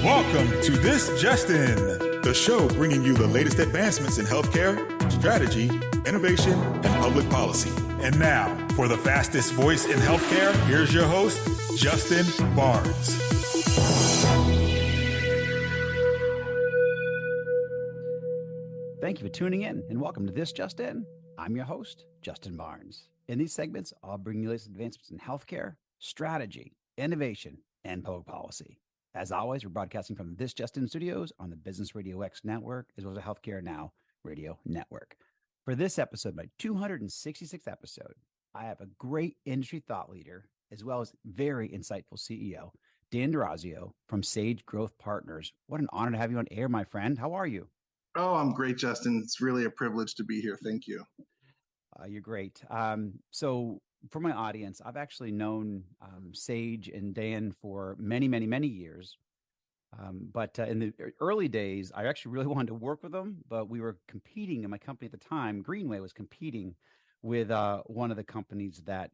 Welcome to This Just In, the show bringing you the latest advancements in healthcare, strategy, innovation, and public policy. And now, for the fastest voice in healthcare, here's your host, Justin Barnes. Thank you for tuning in and welcome to This Just In. I'm your host, Justin Barnes. In these segments, I'll bring you the latest advancements in healthcare, strategy, innovation, and public policy. As always, we're broadcasting from This Just In Studios on the Business Radio X network, as well as the Healthcare Now radio network. For this episode, my 266th episode, I have a great industry thought leader, as well as very insightful CEO, Dan D'Orazio from Sage Growth Partners. What an honor to have you on air, my friend. How are you? Oh, I'm great, Justin. It's really a privilege to be here. Thank you. You're great. So for my audience, I've actually known Sage and Dan for many, many, many years. But in the early days, I actually really wanted to work with them, but we were competing in my company at the time. Greenway was competing with one of the companies that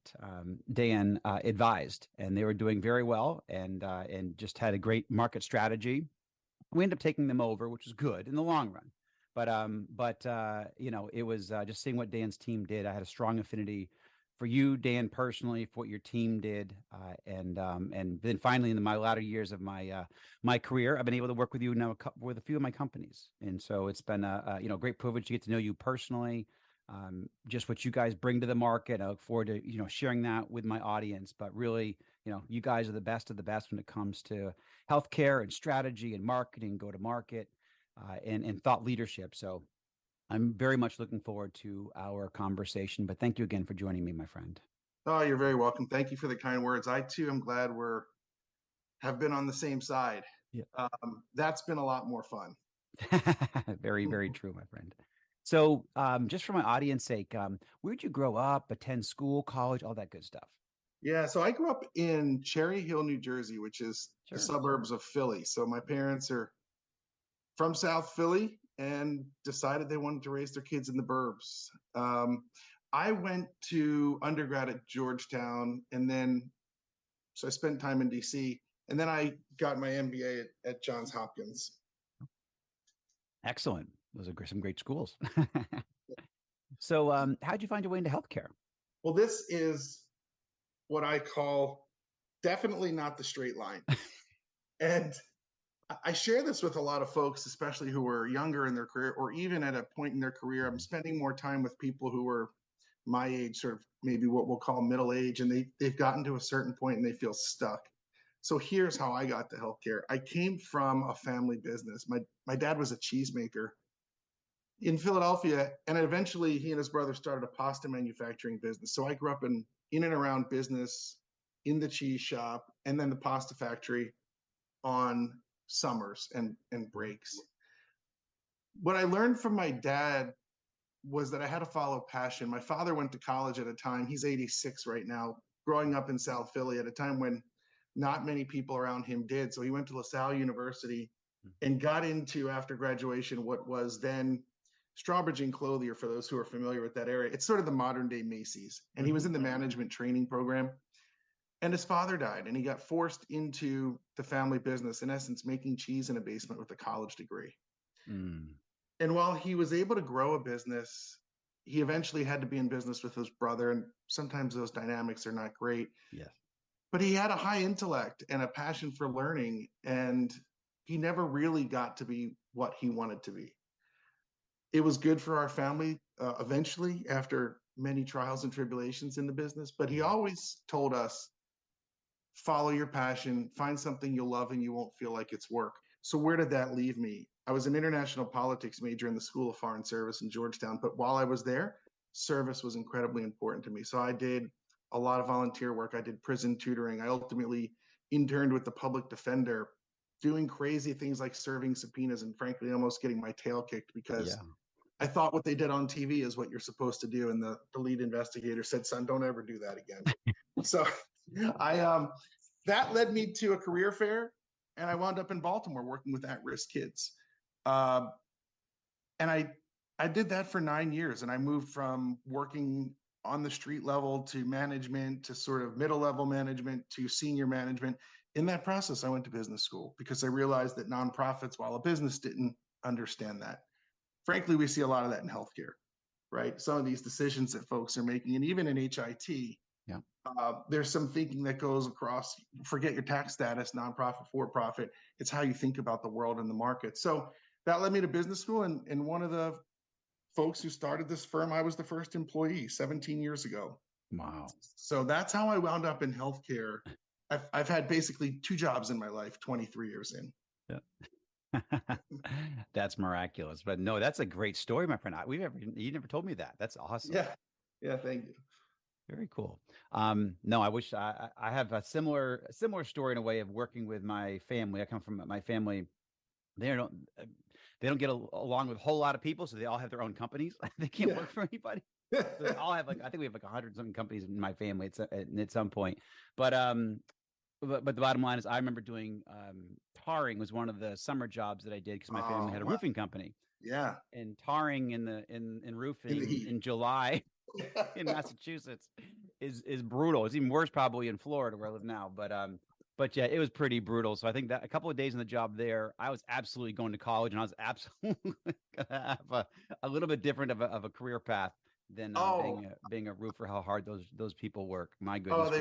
Dan advised, and they were doing very well and just had a great market strategy. We ended up taking them over, which was good in the long run. But it was just seeing what Dan's team did. I had a strong affinity for you, Dan, personally, for what your team did, and then finally, in my latter years of my career, I've been able to work with you now with a few of my companies, and so it's been a great privilege to get to know you personally, just what you guys bring to the market. I look forward to sharing that with my audience. But really, you guys are the best of the best when it comes to healthcare and strategy and marketing, go to market, and thought leadership. So I'm very much looking forward to our conversation, but thank you again for joining me, my friend. Oh, you're very welcome. Thank you for the kind words. I too am glad have been on the same side. Yeah. That's been a lot more fun. Very, very true, my friend. So just for my audience sake, where'd you grow up, attend school, college, all that good stuff? Yeah, so I grew up in Cherry Hill, New Jersey, which is the suburbs of Philly. So my parents are from South Philly and decided they wanted to raise their kids in the burbs. I went to undergrad at Georgetown, and so I spent time in DC, and then I got my MBA at Johns Hopkins. Excellent. Those are some great schools. So how'd you find your way into healthcare? Well, this is what I call definitely not the straight line. And I share this with a lot of folks, especially who are younger in their career, or even at a point in their career. I'm spending more time with people who are my age, sort of maybe what we'll call middle age, and they've gotten to a certain point and they feel stuck. So here's how I got to healthcare. I came from a family business. My dad was a cheesemaker in Philadelphia, and eventually he and his brother started a pasta manufacturing business. So I grew up in and around business, in the cheese shop, and then the pasta factory on summers and breaks. What I learned from my dad was that I had to follow passion. My father went to college at a time, he's 86 right now, growing up in South Philly at a time when not many people around him did. So he went to LaSalle University and got into, after graduation, what was then Strawbridge and Clothier, for those who are familiar with that area. It's sort of the modern day Macy's. And he was in the management training program. And his father died, and he got forced into the family business, in essence, making cheese in a basement with a college degree. And while he was able to grow a business, he eventually had to be in business with his brother, and sometimes those dynamics are not great. Yes. But he had a high intellect and a passion for learning, and he never really got to be what he wanted to be. It was good for our family eventually, after many trials and tribulations in the business, but he always told us, follow your passion, find something you'll love, and you won't feel like it's work. So where did that leave me? I was an international politics major in the School of Foreign Service in Georgetown, but while I was there, service was incredibly important to me. So I did a lot of volunteer work. I did prison tutoring. I ultimately interned with the public defender, doing crazy things like serving subpoenas and frankly almost getting my tail kicked because I thought what they did on TV is what you're supposed to do. And the lead investigator said, son, don't ever do that again. So that led me to a career fair, and I wound up in Baltimore working with at-risk kids. And I did that for 9 years, and I moved from working on the street level to management to sort of middle level management to senior management. In that process, I went to business school because I realized that nonprofits, while a business, didn't understand that. Frankly, we see a lot of that in healthcare, right? Some of these decisions that folks are making, and even in HIT, Yeah. There's some thinking that goes across, forget your tax status, nonprofit, for-profit. It's how you think about the world and the market. So that led me to business school. And one of the folks who started this firm, I was the first employee 17 years ago. Wow. So that's how I wound up in healthcare. I've had basically 2 jobs in my life, 23 years in. Yeah. That's miraculous. But no, that's a great story, my friend. You never told me that. That's awesome. Yeah. Yeah. Thank you. Very cool. No, I wish I have a similar story in a way of working with my family. I come from my family. They don't get along with a whole lot of people, so they all have their own companies. They can't work for anybody. So they all have I think we have 100 something companies in my family at some point. But the bottom line is, I remember doing tarring was one of the summer jobs that I did because my family had a roofing company. Yeah, and tarring in roofing in July in Massachusetts is brutal. It's even worse probably in Florida where I live now. But yeah, it was pretty brutal. So I think that a couple of days in the job there, I was absolutely going to college, and I was absolutely gonna have a little bit different of a career path than being a roofer. How hard those people work. My goodness.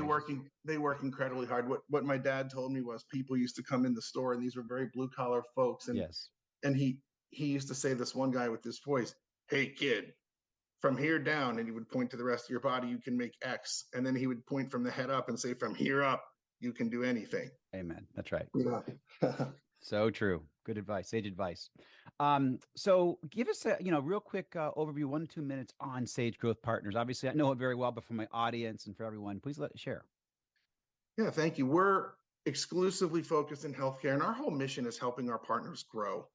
They work incredibly hard. What my dad told me was people used to come in the store, and these were very blue collar folks. And yes, and he used to say, this one guy with this voice, "Hey kid, from here down," and he would point to the rest of your body, "you can make X." And then he would point from the head up and say, "From here up, you can do anything." Amen. That's right. Yeah. So true. Good advice. Sage advice. So give us a real quick overview, 1-2 minutes on Sage Growth Partners. Obviously, I know it very well, but for my audience and for everyone, please share. Yeah, thank you. We're exclusively focused in healthcare, and our whole mission is helping our partners grow.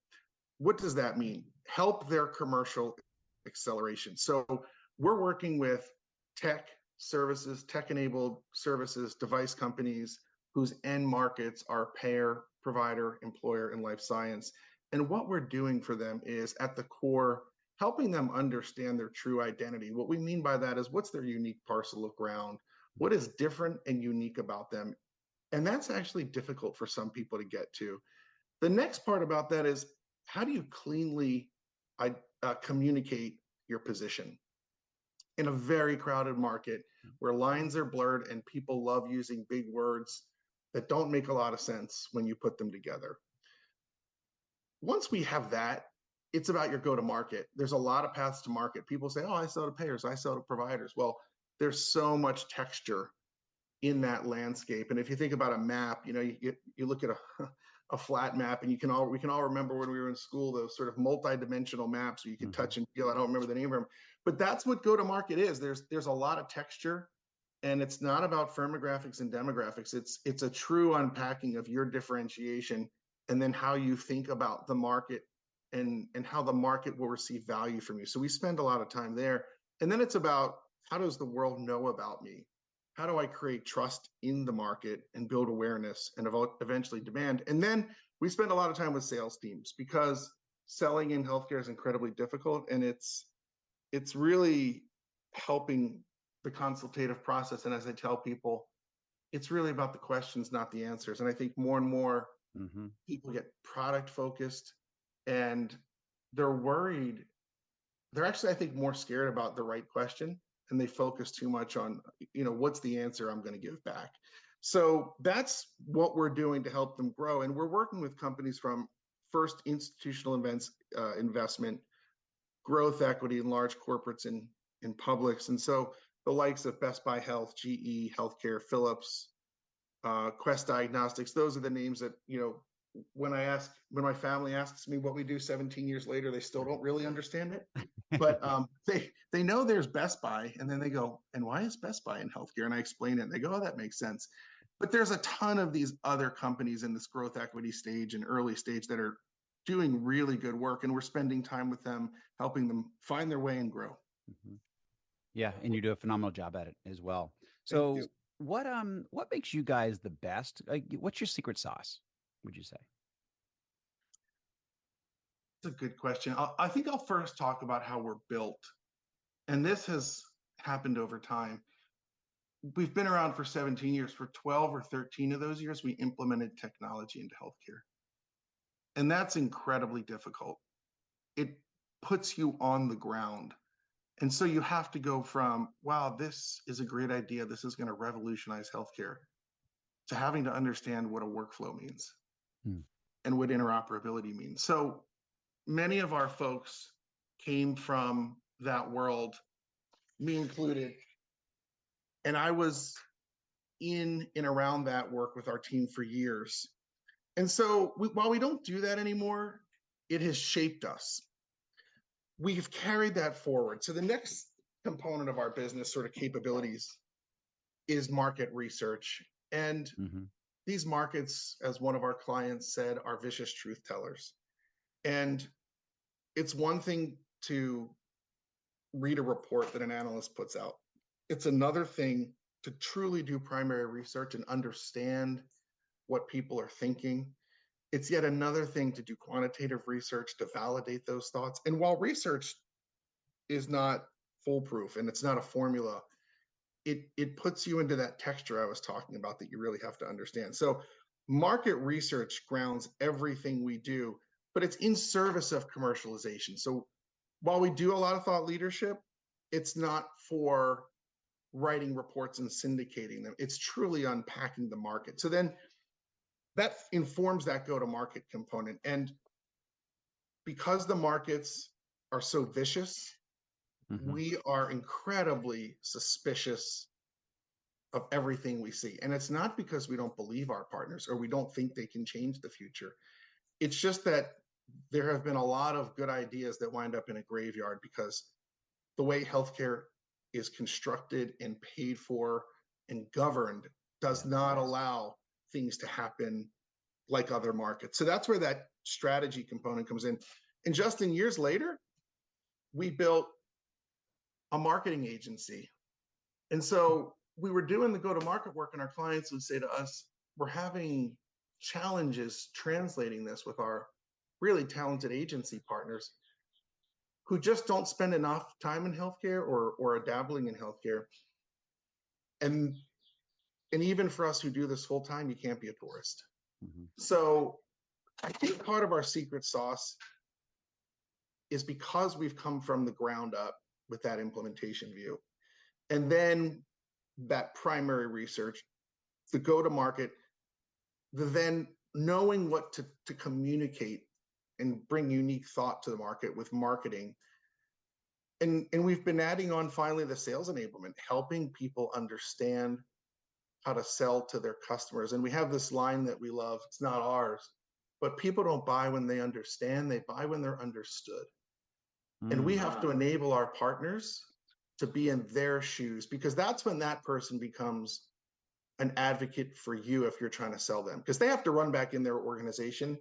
What does that mean? Help their commercial acceleration. So we're working with tech services, tech-enabled services, device companies whose end markets are payer, provider, employer, and life science. And what we're doing for them is, at the core, helping them understand their true identity. What we mean by that is, what's their unique parcel of ground? What is different and unique about them? And that's actually difficult for some people to get to. The next part about that is, how do you cleanly communicate your position in a very crowded market where lines are blurred and people love using big words that don't make a lot of sense when you put them together? Once we have that, it's about your go-to-market. There's a lot of paths to market. People say, "Oh, I sell to payers, I sell to providers." Well, there's so much texture in that landscape. And if you think about a map, you look at a flat map, and we can all remember when we were in school, those sort of multi-dimensional maps where you can touch and feel. I don't remember the name of them, but that's what go-to-market is. There's a lot of texture, and it's not about firmographics and demographics. It's a true unpacking of your differentiation, and then how you think about the market and how the market will receive value from you. So we spend a lot of time there. And then it's about, how does the world know about me? How do I create trust in the market and build awareness and eventually demand? And then we spend a lot of time with sales teams, because selling in healthcare is incredibly difficult, and it's really helping the consultative process. And as I tell people, it's really about the questions, not the answers. And I think more and more people get product focused, and they're worried. They're actually, I think, more scared about the right question, and they focus too much on, what's the answer I'm going to give back. So that's what we're doing to help them grow. And we're working with companies from first institutional investment, growth equity, and large corporates in Publix. And so the likes of Best Buy Health, GE Healthcare, Philips, Quest Diagnostics, those are the names that, when my family asks me what we do 17 years later, they still don't really understand it. But they know there's Best Buy, and then they go, "And why is Best Buy in healthcare?" And I explain it, and they go, "Oh, that makes sense." But there's a ton of these other companies in this growth equity stage and early stage that are doing really good work, and we're spending time with them, helping them find their way and grow. Yeah, and you do a phenomenal job at it as well. So what makes you guys the best? What's your secret sauce, would you say? That's a good question. I think I'll first talk about how we're built. And this has happened over time. We've been around for 17 years. For 12 or 13 of those years, we implemented technology into healthcare. And that's incredibly difficult. It puts you on the ground. And so you have to go from, wow, this is a great idea, this is going to revolutionize healthcare, to having to understand what a workflow means and what interoperability means. So many of our folks came from that world, me included. And I was in and around that work with our team for years. And so while we don't do that anymore, it has shaped us. We've carried that forward. So the next component of our business sort of capabilities is market research. And these markets, as one of our clients said, are vicious truth tellers. And it's one thing to read a report that an analyst puts out. It's another thing to truly do primary research and understand what people are thinking. It's yet another thing to do quantitative research to validate those thoughts. And while research is not foolproof and it's not a formula, it puts you into that texture I was talking about that you really have to understand. So market research grounds everything we do, but it's in service of commercialization. So while we do a lot of thought leadership, it's not for writing reports and syndicating them. It's truly unpacking the market. So then that informs that go-to-market component. And because the markets are so vicious, we are incredibly suspicious of everything we see. And it's not because we don't believe our partners or we don't think they can change the future. It's just that there have been a lot of good ideas that wind up in a graveyard because the way healthcare is constructed and paid for and governed does not allow things to happen like other markets. So that's where that strategy component comes in. And Justin, years later, we built a marketing agency. And so we were doing the go-to-market work, and our clients would say to us, we're having challenges translating this with our really talented agency partners who just don't spend enough time in healthcare or are dabbling in healthcare. And even for us who do this full time, you can't be a tourist. So I think part of our secret sauce is because we've come from the ground up with that implementation view. And then that primary research, the go-to-market, the then knowing what to communicate and bring unique thought to the market with marketing. And we've been adding on finally the sales enablement, helping people understand how to sell to their customers. And we have this line that we love, it's not ours, but people don't buy when they understand, they buy when they're understood. And we have to enable our partners to be in their shoes, because that's when that person becomes an advocate for you if you're trying to sell them, because they have to run back in their organization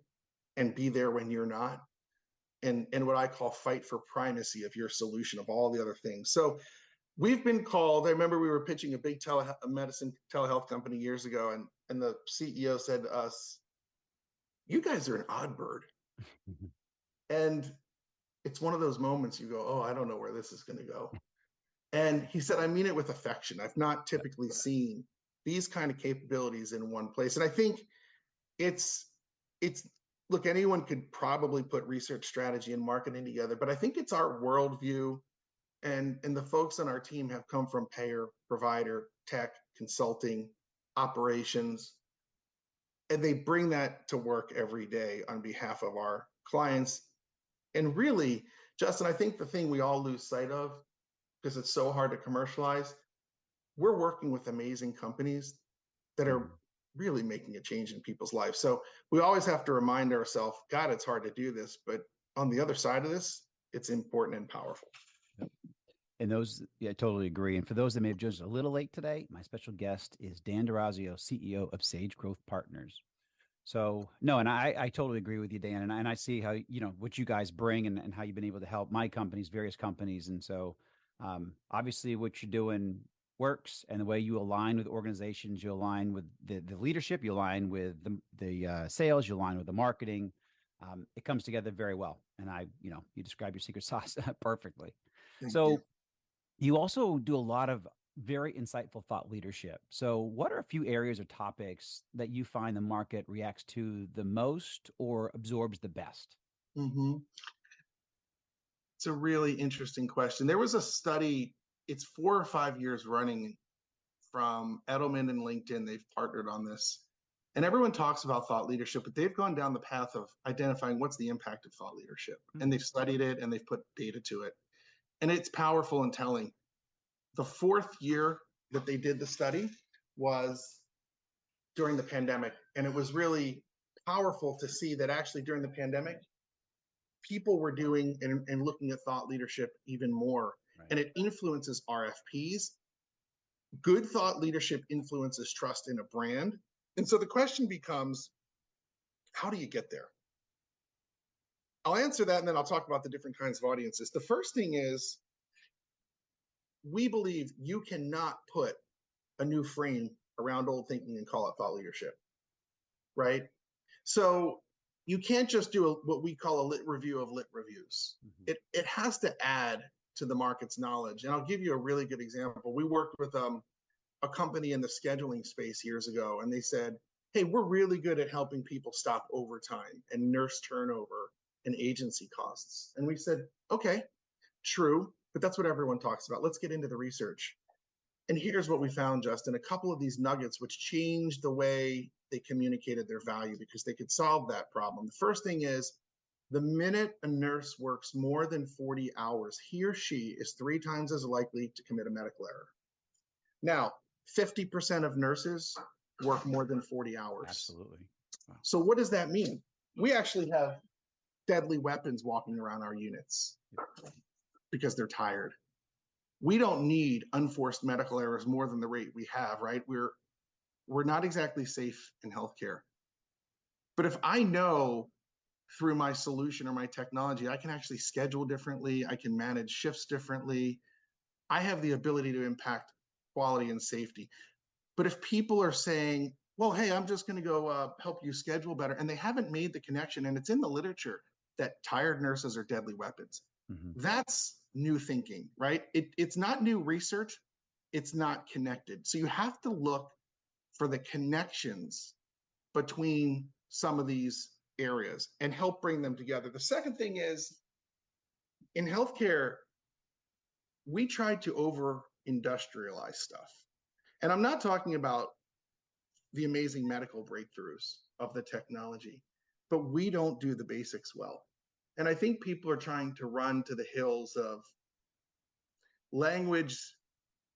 and be there when you're not. And what I call fight for primacy of your solution of all the other things. So we've been called, I remember we were pitching a big medicine telehealth company years ago, and the CEO said to us, you guys are an odd bird. And it's one of those moments you go, oh, I don't know where this is going to go. And he said, I mean it with affection. I've not typically seen these kind of capabilities in one place. And I think it's look, anyone could probably put research strategy and marketing together, but I think it's our worldview. And the folks on our team have come from payer, provider, tech, consulting, operations, and they bring that to work every day on behalf of our clients. And really, Justin, I think the thing we all lose sight of, because it's so hard to commercialize, we're working with amazing companies that are really making a change in people's lives. So we always have to remind ourselves, God, it's hard to do this, but on the other side of this, it's important and powerful. And those, yeah, I totally agree. And for those that may have joined us a little late today, my special guest is Dan D'Orazio, CEO of Sage Growth Partners. So no, and I totally agree with you, Dan. And I see how, you know, what you guys bring and how you've been able to help my companies, various companies. And so obviously what you're doing works, and the way you align with organizations, you align with the leadership, you align with the sales, you align with the marketing. It comes together very well. And you describe your secret sauce perfectly. Thank So you. You also do a lot of very insightful thought leadership. So, what are a few areas or topics that you find the market reacts to the most or absorbs the best? Hmm. It's a really interesting question. There was a study, it's 4 or 5 years running, from Edelman and LinkedIn. They've partnered on this. And everyone talks about thought leadership, but they've gone down the path of identifying what's the impact of thought leadership. And they've studied it and they've put data to it. And it's powerful and telling. The fourth year that they did the study was during the pandemic. And it was really powerful to see that actually during the pandemic, people were doing and looking at thought leadership even more. Right. And it influences RFPs. Good thought leadership influences trust in a brand. And so the question becomes, how do you get there? I'll answer that and then I'll talk about the different kinds of audiences. The first thing is, we believe you cannot put a new frame around old thinking and call it thought leadership, right? So you can't just do what we call a lit review of lit reviews. Mm-hmm. It has to add to the market's knowledge. And I'll give you a really good example. We worked with a company in the scheduling space years ago, and they said, hey, we're really good at helping people stop overtime and nurse turnover and agency costs. And we said, okay, true, but that's what everyone talks about. Let's get into the research. And here's what we found, Justin, a couple of these nuggets which changed the way they communicated their value because they could solve that problem. The first thing is, the minute a nurse works more than 40 hours, he or she is 3 times as likely to commit a medical error. Now, 50% of nurses work more than 40 hours. Absolutely. Wow. So what does that mean? We actually have deadly weapons walking around our units because they're tired. We don't need unforced medical errors more than the rate we have, right? We're not exactly safe in healthcare. But if I know through my solution or my technology, I can actually schedule differently, I can manage shifts differently, I have the ability to impact quality and safety. But if people are saying, well, hey, I'm just going to go help you schedule better, and they haven't made the connection, and it's in the literature that tired nurses are deadly weapons. Mm-hmm. That's new thinking, right? It's not new research. It's not connected. So you have to look for the connections between some of these areas and help bring them together. The second thing is, in healthcare, we tried to over-industrialize stuff. And I'm not talking about the amazing medical breakthroughs of the technology, but we don't do the basics well. And I think people are trying to run to the hills of language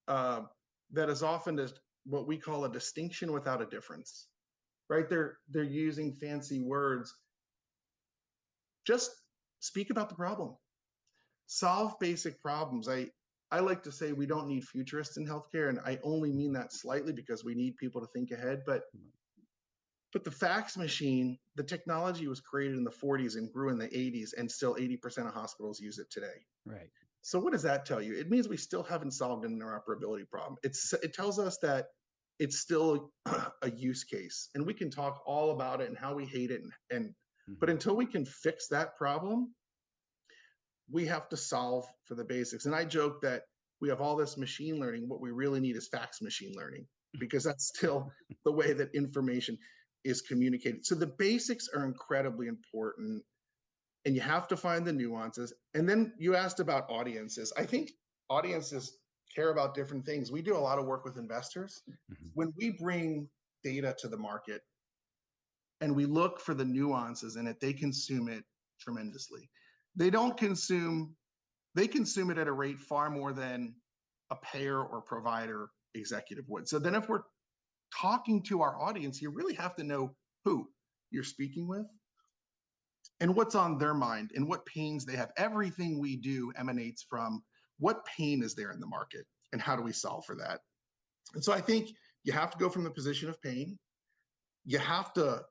that is often what we call a distinction without a difference, right? They're using fancy words. Just speak about the problem. Solve basic problems. I like to say we don't need futurists in healthcare, and I only mean that slightly because we need people to think ahead. But the fax machine, the technology was created in the 40s and grew in the 80s, and still 80% of hospitals use it today. Right. So what does that tell you? It means we still haven't solved an interoperability problem. It tells us that it's still a use case, and we can talk all about it and how we hate it. But until we can fix that problem, we have to solve for the basics. And I joke that we have all this machine learning. What we really need is fax machine learning, because that's still the way that information is communicated. So the basics are incredibly important, and you have to find the nuances. And then you asked about audiences. I think audiences care about different things. We do a lot of work with investors. Mm-hmm. When we bring data to the market and we look for the nuances in it, they consume it tremendously. They consume it at a rate far more than a payer or provider executive would. So then if we're talking to our audience, you really have to know who you're speaking with and what's on their mind and what pains they have. Everything we do emanates from what pain is there in the market and how do we solve for that. And so I think you have to go from the position of pain. You have to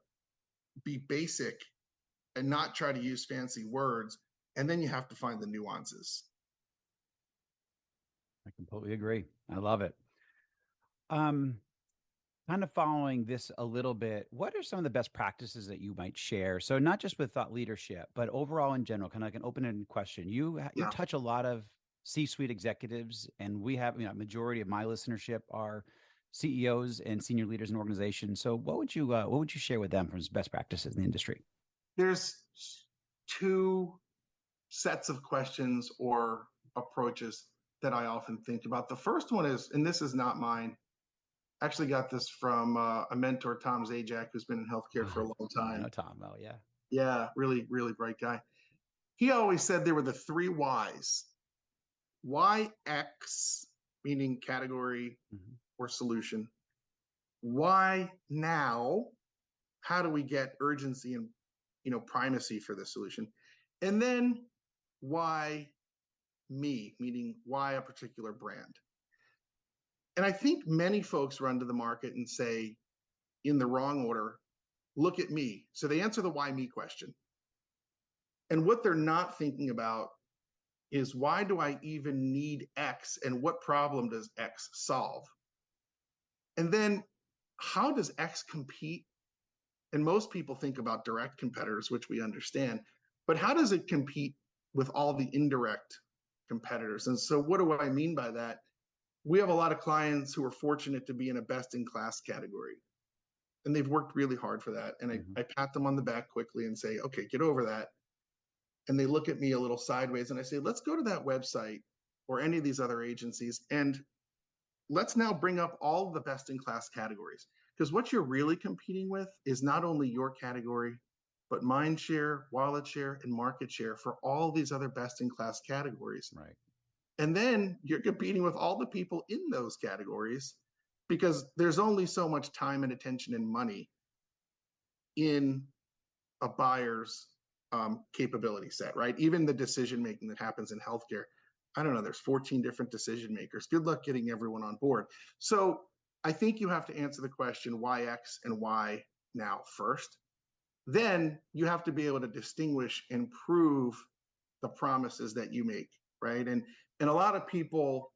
be basic and not try to use fancy words. And then you have to find the nuances. I completely agree. I love it. Kind of following this a little bit, what are some of the best practices that you might share? So not just with thought leadership, but overall in general, kind of like an open-ended question. You touch a lot of C-suite executives, and we have, majority of my listenership are CEOs and senior leaders in organizations. So what would you share with them from best practices in the industry? There's two sets of questions or approaches that I often think about. The first one is, and this is not mine, I actually got this from a mentor, Tom Zajac, who's been in healthcare for a long time. I know Tom well, yeah. Yeah, really, really bright guy. He always said there were the three whys. Why X, meaning category or solution. Why now? How do we get urgency and primacy for the solution? And then why me, meaning why a particular brand? And I think many folks run to the market and say, in the wrong order, look at me. So they answer the why me question. And what they're not thinking about is, why do I even need X, and what problem does X solve? And then how does X compete? And most people think about direct competitors, which we understand, but how does it compete with all the indirect competitors? And so what do I mean by that? We have a lot of clients who are fortunate to be in a best-in-class category, and they've worked really hard for that. And I pat them on the back quickly and say, okay, get over that. And they look at me a little sideways, and I say, let's go to that website or any of these other agencies, and let's now bring up all the best-in-class categories. Because what you're really competing with is not only your category, but mind share, wallet share, and market share for all these other best-in-class categories. Right. And then you're competing with all the people in those categories, because there's only so much time and attention and money in a buyer's capability set, right? Even the decision-making that happens in healthcare, I don't know, there's 14 different decision makers. Good luck getting everyone on board. So I think you have to answer the question, why X and why now first. Then you have to be able to distinguish and prove the promises that you make, right? And a lot of people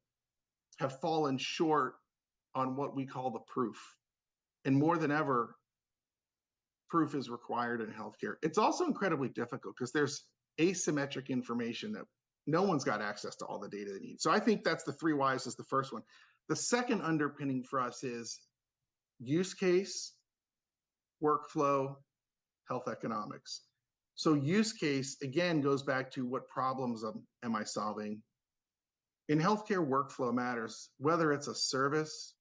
have fallen short on what we call the proof. And more than ever, proof is required in healthcare. It's also incredibly difficult because there's asymmetric information that no one's got access to all the data they need. So I think that's the three whys is the first one. The second underpinning for us is use case, workflow, health economics. So use case, again, goes back to what problems am I solving? In healthcare, workflow matters, whether it's a service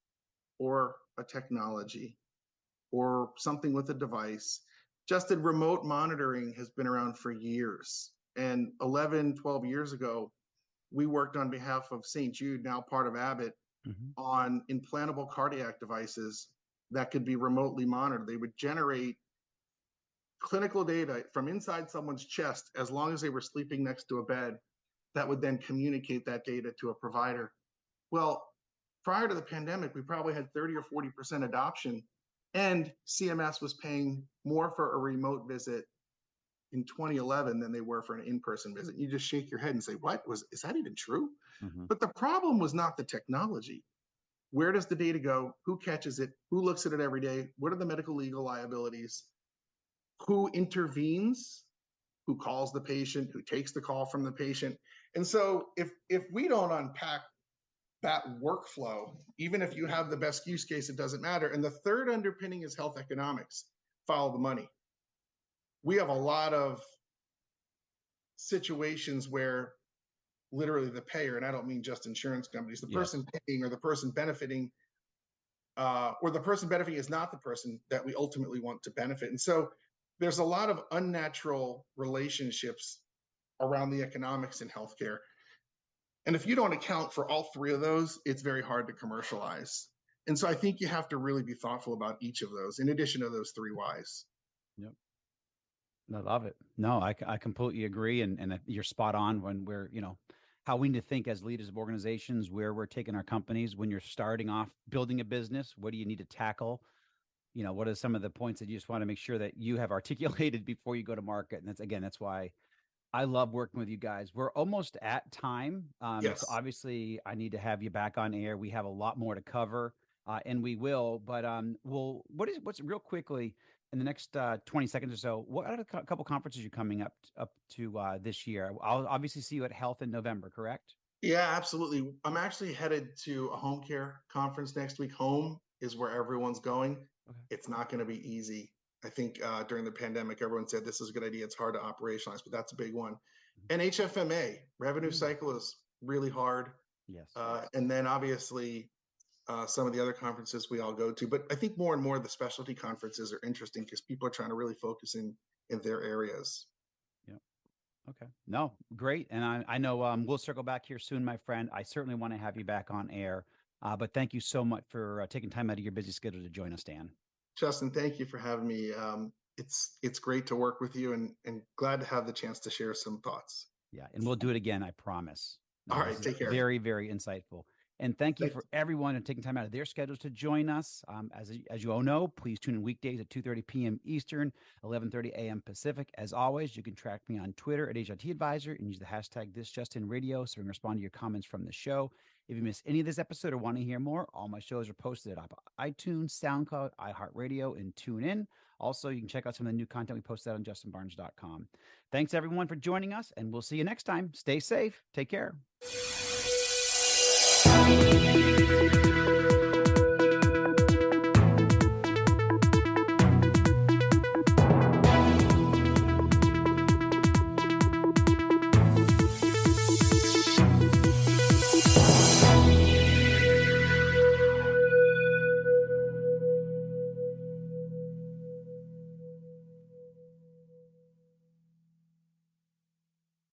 or a technology or something with a device. Just remote monitoring has been around for years. And 11, 12 years ago, we worked on behalf of St. Jude, now part of Abbott, on implantable cardiac devices that could be remotely monitored. They would generate clinical data from inside someone's chest as long as they were sleeping next to a bed, that would then communicate that data to a provider. Well, prior to the pandemic, we probably had 30 or 40% adoption, and CMS was paying more for a remote visit in 2011 than they were for an in-person visit. You just shake your head and say, is that even true? But the problem was not the technology. Where does the data go? Who catches it? Who looks at it every day? What are the medical legal liabilities? Who intervenes? Who calls the patient? Who takes the call from the patient? And so if we don't unpack that workflow, even if you have the best use case, it doesn't matter. And the third underpinning is health economics. Follow the money. We have a lot of situations where literally the payer, and I don't mean just insurance companies, the person paying or the person benefiting, or the person benefiting is not the person that we ultimately want to benefit. And so there's a lot of unnatural relationships around the economics in healthcare. And if you don't account for all three of those, it's very hard to commercialize. And so I think you have to really be thoughtful about each of those, in addition to those three whys. Yep. I love it. No, I completely agree. And you're spot on when we're, how we need to think as leaders of organizations, where we're taking our companies. When you're starting off building a business, what do you need to tackle? What are some of the points that you just want to make sure that you have articulated before you go to market? And that's why I love working with you guys. We're almost at time. Yes. So obviously I need to have you back on air. We have a lot more to cover, and we will, but what's real quickly in the next 20 seconds or so, what are a couple conferences you're coming up to this year? I'll obviously see you at Health in November, correct? Yeah, absolutely. I'm actually headed to a home care conference next week. Home is where everyone's going. Okay. It's not going to be easy. I think during the pandemic, everyone said this is a good idea. It's hard to operationalize, but that's a big one. And HFMA, revenue cycle, is really hard. Yes. And then obviously some of the other conferences we all go to. But I think more and more the specialty conferences are interesting because people are trying to really focus in their areas. Okay. No, great. And I know we'll circle back here soon, my friend. I certainly want to have you back on air. But thank you so much for taking time out of your busy schedule to join us, Dan. Justin, thank you for having me. It's great to work with you, and glad to have the chance to share some thoughts. Yeah, and we'll do it again, I promise. All right, take care. Very, very insightful. And thank you for everyone and taking time out of their schedules to join us. As you all know, please tune in weekdays at 2:30 p.m. Eastern, 11:30 a.m. Pacific. As always, you can track me on Twitter at HIT Advisor and use the hashtag ThisJustinRadio so we can respond to your comments from the show. If you miss any of this episode or want to hear more, all my shows are posted at iTunes, SoundCloud, iHeartRadio, and TuneIn. Also, you can check out some of the new content we posted on justinbarnes.com. Thanks, everyone, for joining us, and we'll see you next time. Stay safe. Take care.